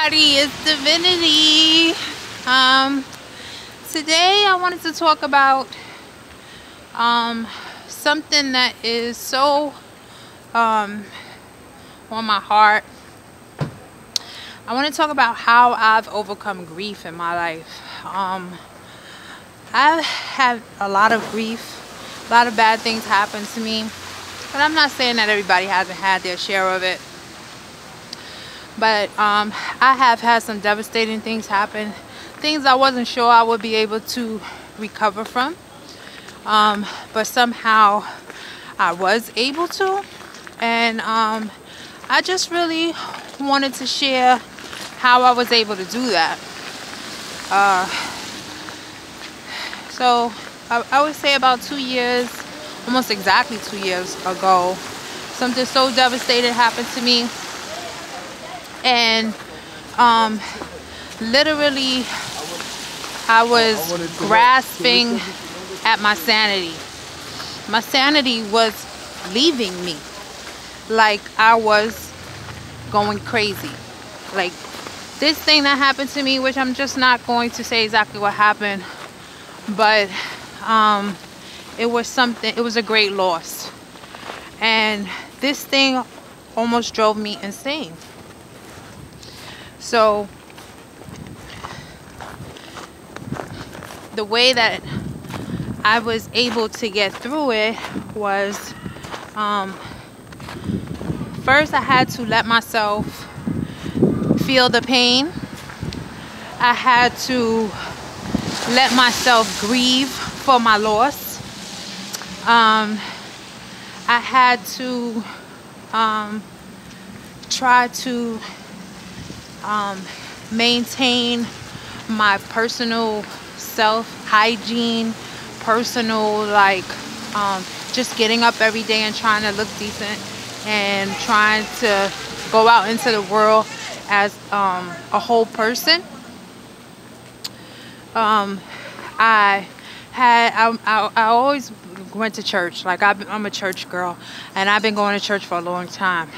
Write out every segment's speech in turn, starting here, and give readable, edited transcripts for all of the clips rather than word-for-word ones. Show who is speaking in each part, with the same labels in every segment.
Speaker 1: everybody, it's Divinity. Today I wanted to talk about something that is so on my heart. I want to talk about how I've overcome grief in my life. I've had a lot of grief, a lot of bad things happen to me, but I'm not saying that everybody hasn't had their share of it. But I have had some devastating things happen, things I wasn't sure I would be able to recover from, but somehow I was able to, and I just really wanted to share how I was able to do that. So I would say about 2 years, almost exactly 2 years ago, something so devastating happened to me. And literally I was grasping at my sanity. My sanity was leaving me. Like I was going crazy. Like this thing that happened to me, which I'm just not going to say exactly what happened, but it was something, it was a great loss. And this thing almost drove me insane. So the way that I was able to get through it was, first I had to let myself feel the pain. I had to let myself grieve for my loss. I had to try to maintain my personal self-hygiene, personal, like just getting up every day and trying to look decent and trying to go out into the world as a whole person. I always went to church. Like I'm a church girl, and I've been going to church for a long time.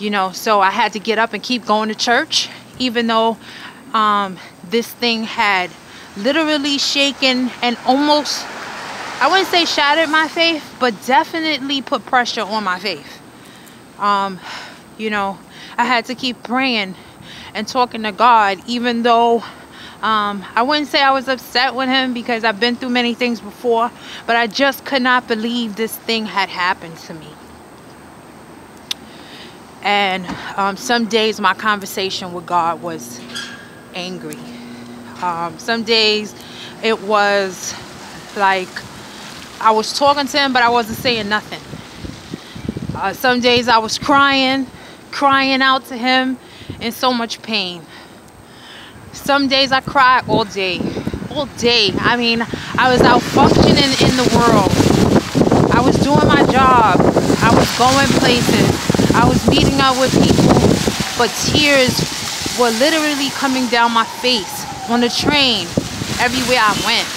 Speaker 1: You know, so I had to get up and keep going to church, even though this thing had literally shaken and almost, I wouldn't say shattered my faith, but definitely put pressure on my faith. You know, I had to keep praying and talking to God, even though I wouldn't say I was upset with him, because I've been through many things before, but I just could not believe this thing had happened to me. And some days my conversation with God was angry. Some days it was like I was talking to him, but I wasn't saying nothing. Some days I was crying out to him in so much pain. Some days I cried all day. I mean, I was out functioning in the world. I was doing my job. I was going places. I was meeting up with people, but tears were literally coming down my face, on the train, everywhere I went.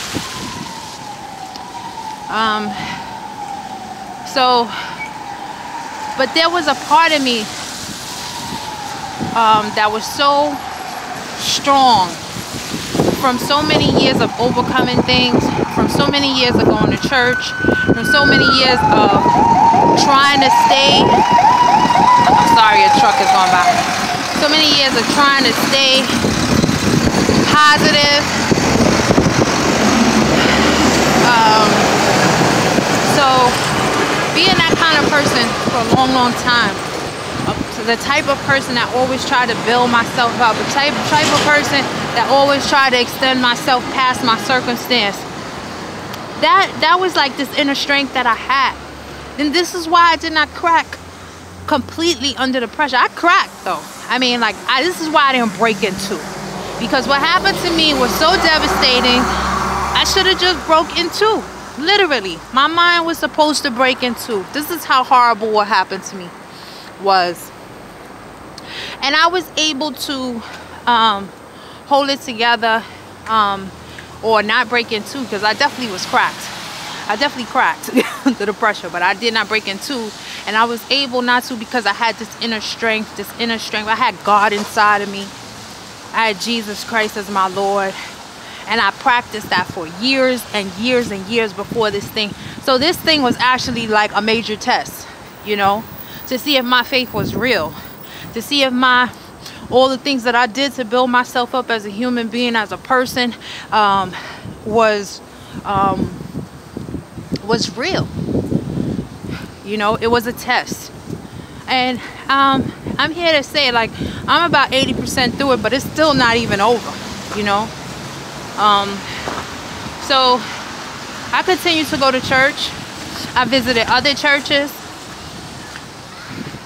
Speaker 1: But there was a part of me that was so strong from so many years of overcoming things, from so many years of going to church, from so many years of trying to stay. Sorry, a truck is going by. So many years of trying to stay positive. So being that kind of person for a long time, the type of person that always tried to build myself up, the type of person that always tried to extend myself past my circumstance, that was like this inner strength that I had. And this is why I did not crack completely under the pressure. I cracked though. I mean, like, this is why I didn't break in two, because what happened to me was so devastating. I should have just broke in two. Literally, my mind was supposed to break in two. This is how horrible what happened to me was. And I was able to hold it together, or not break in two, because I definitely was cracked. I definitely cracked under the pressure, but I did not break in two. And I was able not to because I had this inner strength, I had God inside of me. I had Jesus Christ as my Lord. And I practiced that for years and years and years before this thing. So this thing was actually like a major test, you know, to see if my faith was real, to see if all the things that I did to build myself up as a human being, as a person, was real. You know, it was a test. And I'm here to say, like, I'm about 80% through it, but it's still not even over, you know. So I continue to go to church. I visited other churches.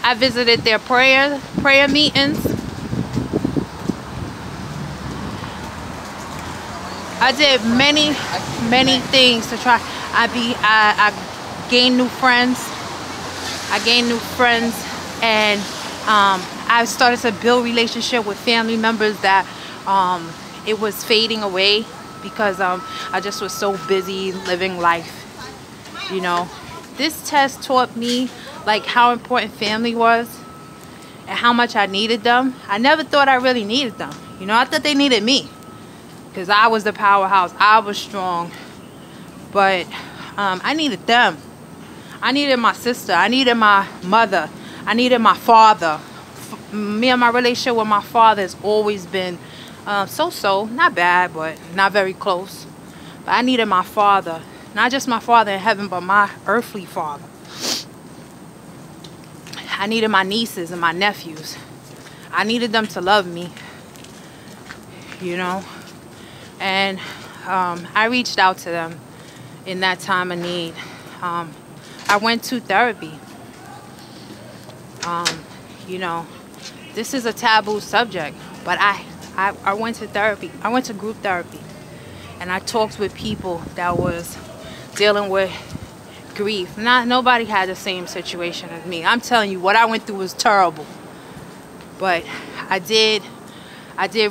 Speaker 1: I visited their prayer meetings. I did many things to try. I gained new friends. And I started to build relationship with family members that it was fading away because I just was so busy living life, you know. This test taught me like how important family was and how much I needed them. I never thought I really needed them, you know. I thought they needed me because I was the powerhouse, I was strong, but I needed them. I needed my sister, I needed my mother, I needed my father. Me and my relationship with my father has always been so-so, not bad, but not very close. But I needed my father, not just my father in heaven, but my earthly father. I needed my nieces and my nephews. I needed them to love me, you know. And I reached out to them in that time of need. I went to therapy. You know, this is a taboo subject, but I went to therapy. I went to group therapy, and I talked with people that was dealing with grief. Nobody had the same situation as me. I'm telling you, what I went through was terrible. But I did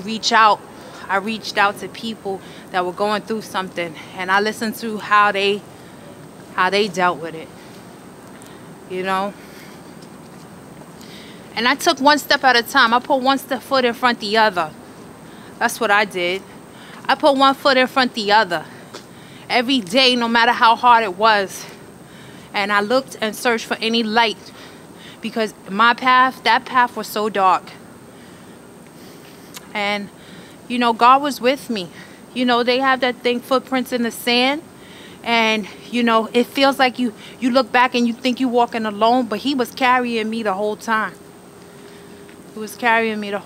Speaker 1: reach out. I reached out to people that were going through something, and I listened to how they dealt with it, you know. And I took one step at a time. I put one foot in front of the other. That's what I did. I put one foot in front of the other every day, no matter how hard it was. And I looked and searched for any light, because that path was so dark. And, you know, God was with me. You know, they have that thing, footprints in the sand. And, you know, it feels like you look back and you think you're walking alone, but he was carrying me the whole time. He was carrying me the whole